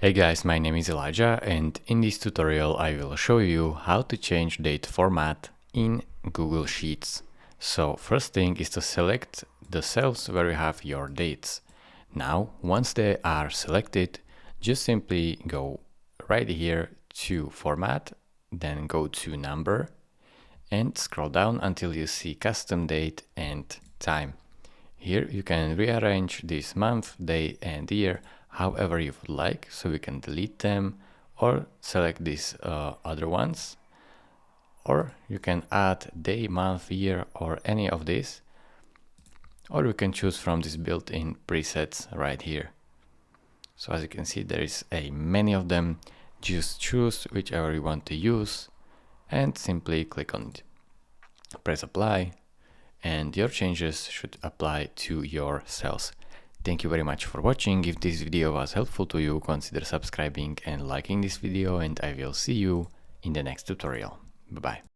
Hey guys, my name is Elijah and in this tutorial I will show you how to change date format in Google Sheets. So first thing is to select the cells where you have your dates. Now once they are selected, just simply go right here to format, then go to number and scroll down until you see custom date and time. Here you can rearrange this month, day and year however you would like, so we can delete them or select these other ones, or you can add day, month, year or any of these, or you can choose from this built-in presets right here. So as you can see, there is many of them. Just choose whichever you want to use and simply click on it. Press apply and your changes should apply to your cells. Thank you very much for watching. If this video was helpful to you, consider subscribing and liking this video, and I will see you in the next tutorial. Bye bye.